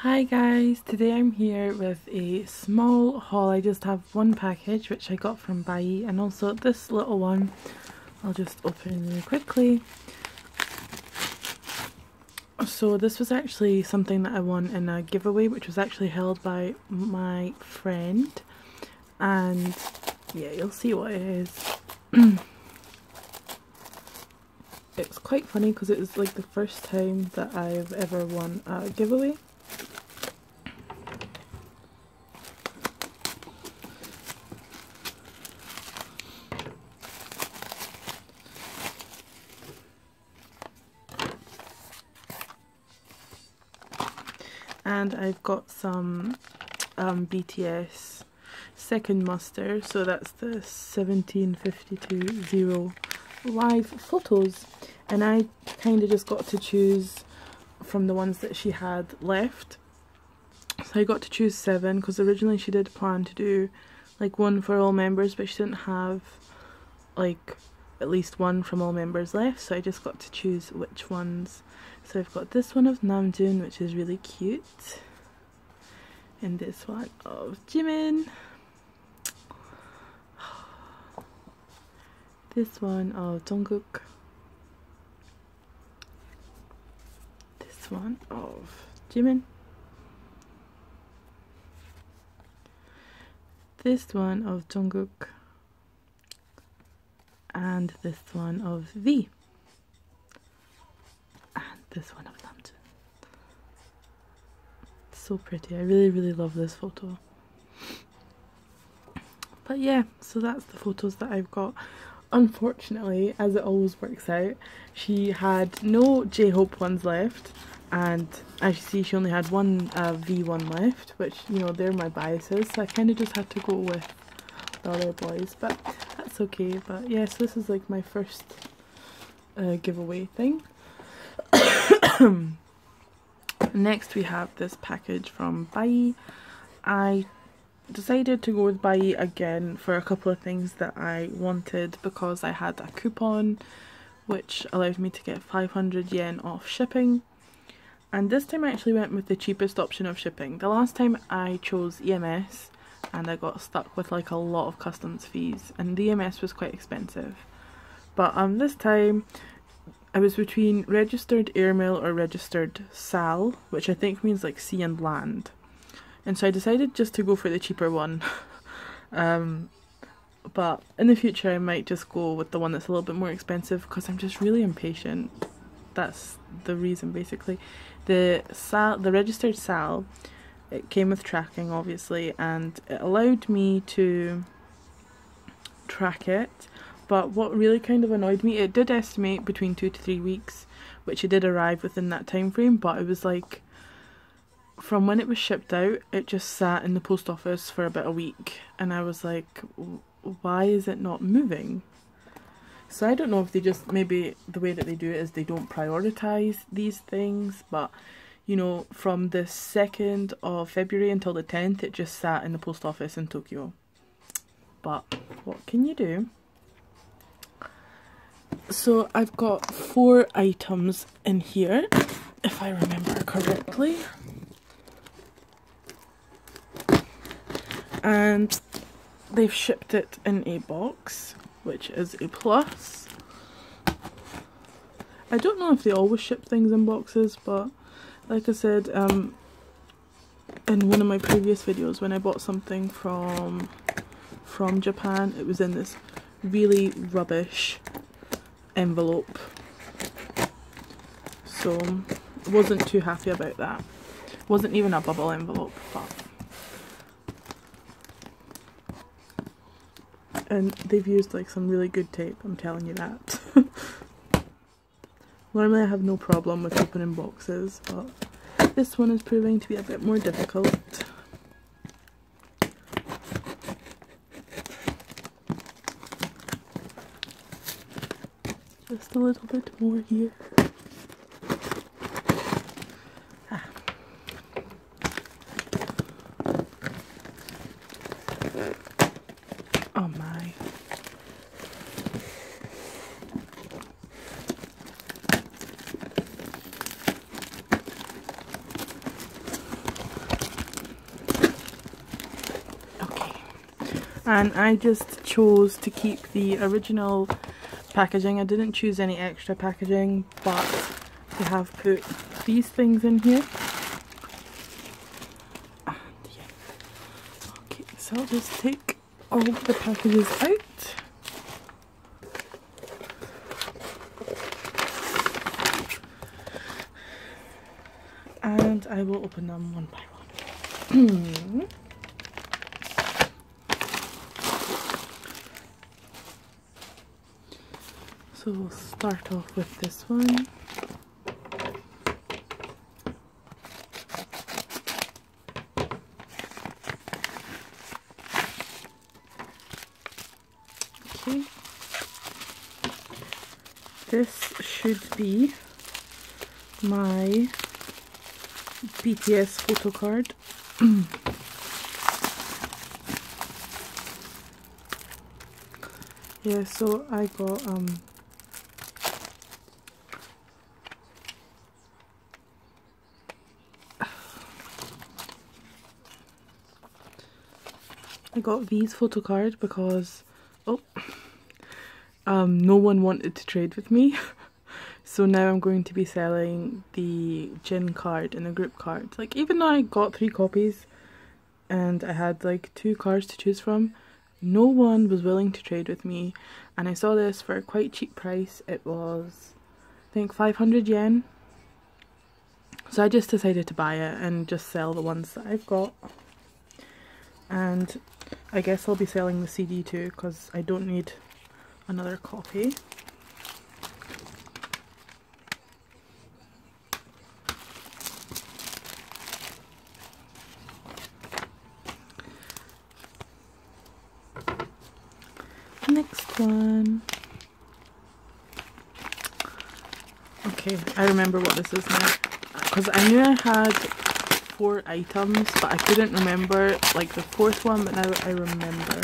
Hi guys, today I'm here with a small haul. I just have one package which I got from Bai, and also this little one I'll just open really quickly. So this was actually something that I won in a giveaway which was actually held by my friend, and yeah, you'll see what it is. It's quite funny because it was like the first time that I've ever won a giveaway. And I've got some BTS second muster, so that's the 1752 live photos, and I kind of just got to choose from the ones that she had left. So I got to choose 7 because originally she did plan to do like one for all members, but she didn't have like at least one from all members left, so I just got to choose which ones. So I've got this one of Namjoon, which is really cute, and this one of Jimin, this one of Jungkook, this one of Jimin, this one of Jungkook, and this one of V, and this one of Namjoon. So pretty. I really love this photo. But yeah, so that's the photos that I've got. Unfortunately, as it always works out, she had no J-Hope ones left, and as you see, she only had one V1 left, which, you know, they're my biases, so I kind of just had to go with the other boys, but that's okay. But yeah, so this is like my first giveaway thing. Next we have this package from Bai. I decided to go with Bai again for a couple of things that I wanted because I had a coupon which allowed me to get 500 yen off shipping, and this time I actually went with the cheapest option of shipping. The last time I chose EMS and I got stuck with like a lot of customs fees, and the EMS was quite expensive. But this time I was between registered airmail or registered SAL, which I think means like sea and land. And so I decided just to go for the cheaper one. But in the future I might just go with the one that's a little bit more expensive because I'm just really impatient. That's the reason basically. The registered SAL, it came with tracking obviously, and it allowed me to track it. But what really kind of annoyed me, it did estimate between 2 to 3 weeks, which it did arrive within that time frame, but it was like, from when it was shipped out, it just sat in the post office for about a week, and I was like, why is it not moving? So I don't know if they just, maybe the way that they do it is they don't prioritize these things, but you know, from the 2nd of February until the 10th, it just sat in the post office in Tokyo. But what can you do? So I've got 4 items in here, if I remember correctly. And they've shipped it in a box, which is a plus. I don't know if they always ship things in boxes, but like I said in one of my previous videos, when I bought something from Japan, it was in this really rubbish envelope, so I wasn't too happy about that. It wasn't even a bubble envelope, but and they've used like some really good tape, I'm telling you that. Normally I have no problem with opening boxes, but this one is proving to be a bit more difficult. Just a little bit more here. Oh my. and I just chose to keep the original packaging. I didn't choose any extra packaging, but they have put these things in here. And yeah. Okay, so I'll just take all of the packages out. And I will open them one by one. So we'll start off with this one. Okay. This should be my BTS photo card. Yeah, so I got these photo cards because no one wanted to trade with me. So now I'm going to be selling the Jin card and the group cards. Like, even though I got 3 copies and I had like 2 cards to choose from, no one was willing to trade with me. And I saw this for a quite cheap price. It was, I think, 500 yen. So I just decided to buy it and just sell the ones that I've got. And I guess I'll be selling the CD too because I don't need another copy. Next one. Okay, I remember what this is now because I knew I had 4 items, but I couldn't remember like the 4th one, but now I remember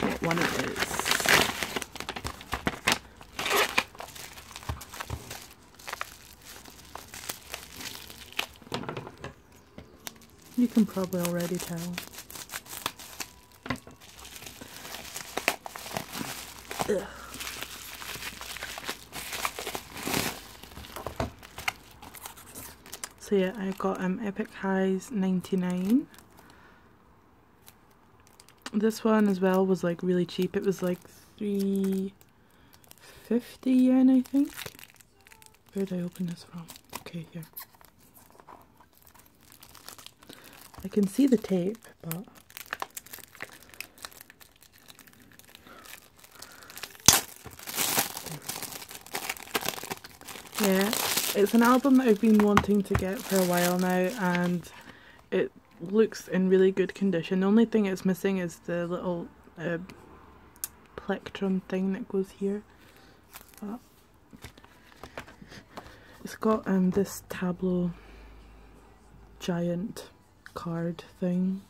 what one it is. You can probably already tell. Ugh. So yeah, I got Epic Highs 99. This one as well was like really cheap. It was like 350 yen, I think. Where did I open this from? Okay, here. I can see the tape, but yeah, it's an album that I've been wanting to get for a while now, and it looks in really good condition. The only thing it's missing is the little plectrum thing that goes here. But it's got this tableau giant card thing.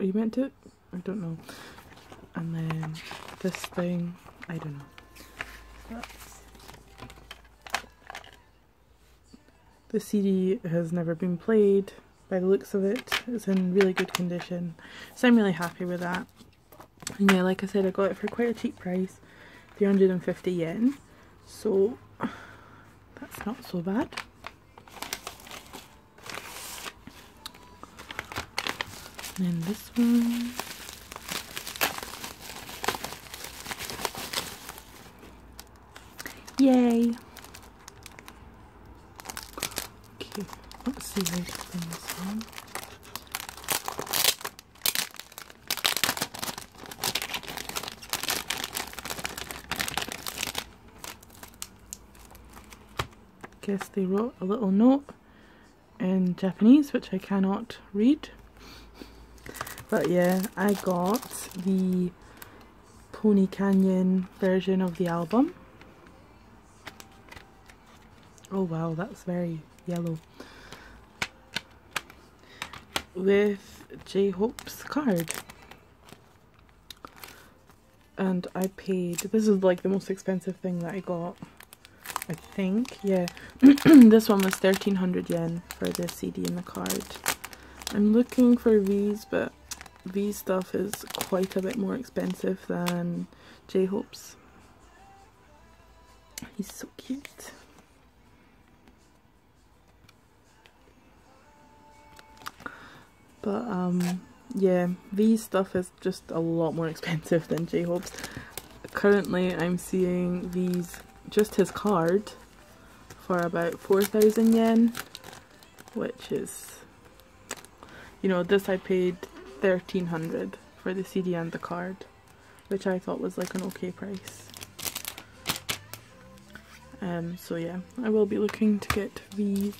Are you meant to? I don't know. And then this thing, I don't know. The CD has never been played by the looks of it. It's in really good condition, so I'm really happy with that. And yeah, like I said, I got it for quite a cheap price, 350 yen, so that's not so bad. And then this one. Yay! Okay, let's see how to open this one. Guess they wrote a little note in Japanese, which I cannot read. But yeah, I got the Pony Canyon version of the album. Oh wow, that's very yellow. With J-Hope's card. And I paid, this is like the most expensive thing that I got, I think. Yeah, this one was 1300 yen for the CD and the card. I'm looking for these, but V stuff is quite a bit more expensive than J-Hope's. He's so cute. But yeah, V stuff is just a lot more expensive than J-Hope's. Currently I'm seeing these, just his card, for about 4,000 yen, which is, you know, this I paid 1,300 for the CD and the card, which I thought was like an okay price. So yeah, I will be looking to get these.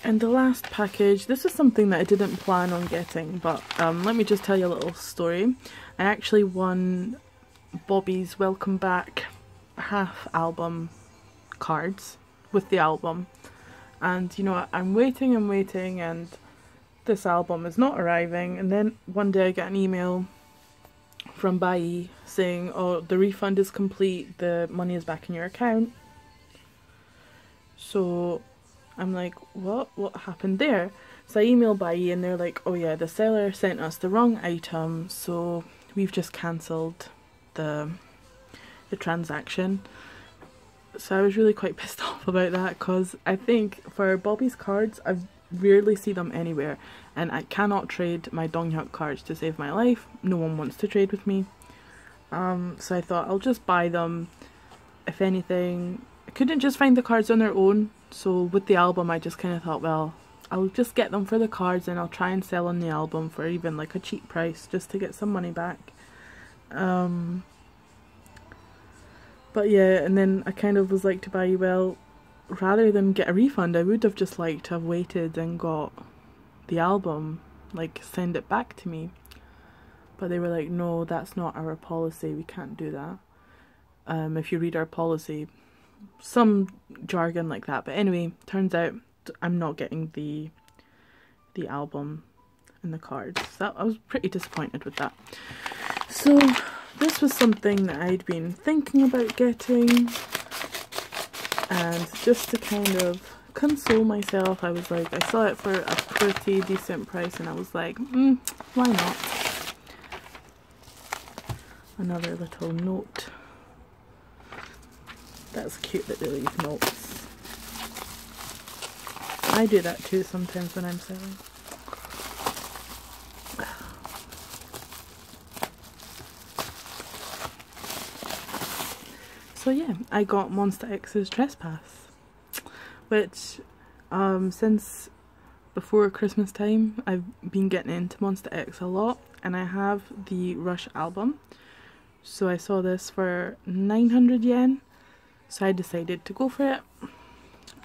And the last package, this is something that I didn't plan on getting, but let me just tell you a little story. I actually won Bobby's Welcome Back half album cards with the album, and you know, I'm waiting and this album is not arriving, and then one day I get an email from Bai saying, oh, the refund is complete, the money is back in your account. So I'm like, what happened there? So I email Bai and they're like, oh yeah, the seller sent us the wrong item, so we've just cancelled the transaction. So I was really quite pissed off about that, because I think for Bobby's cards, I rarely see them anywhere, and I cannot trade my Donghyuk cards to save my life. No one wants to trade with me. So I thought I'll just buy them. If anything, I couldn't just find the cards on their own, so with the album I just kind of thought, well, I'll just get them for the cards and I'll try and sell on the album for even like a cheap price just to get some money back. But yeah, and then I kind of was like to Bai, well, rather than get a refund, I would have just liked to have waited and got the album, like send it back to me. But they were like, no, that's not our policy, we can't do that. If you read our policy, some jargon like that. But anyway, turns out I'm not getting the album and the cards. So I was pretty disappointed with that. So this was something that I'd been thinking about getting, and just to kind of console myself, I was like, I saw it for a pretty decent price and I was like, why not? Another little note. That's cute that they leave notes. I do that too sometimes when I'm selling. So yeah, I got Monsta X's Trespass, which since before Christmas time I've been getting into Monsta X a lot, and I have the Rush album. So I saw this for 900 yen, so I decided to go for it,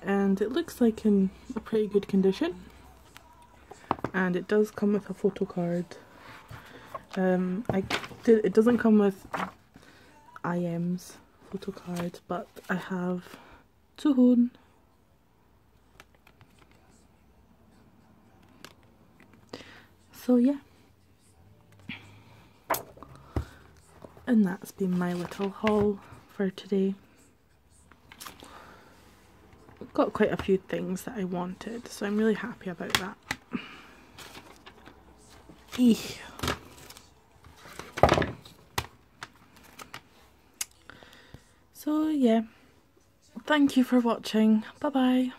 and it looks like in a pretty good condition, and it does come with a photo card. It doesn't come with IM's photo card, but I have Suhoon. So yeah, and that's been my little haul for today. Got quite a few things that I wanted, so I'm really happy about that. Eek. So yeah, thank you for watching. Bye bye.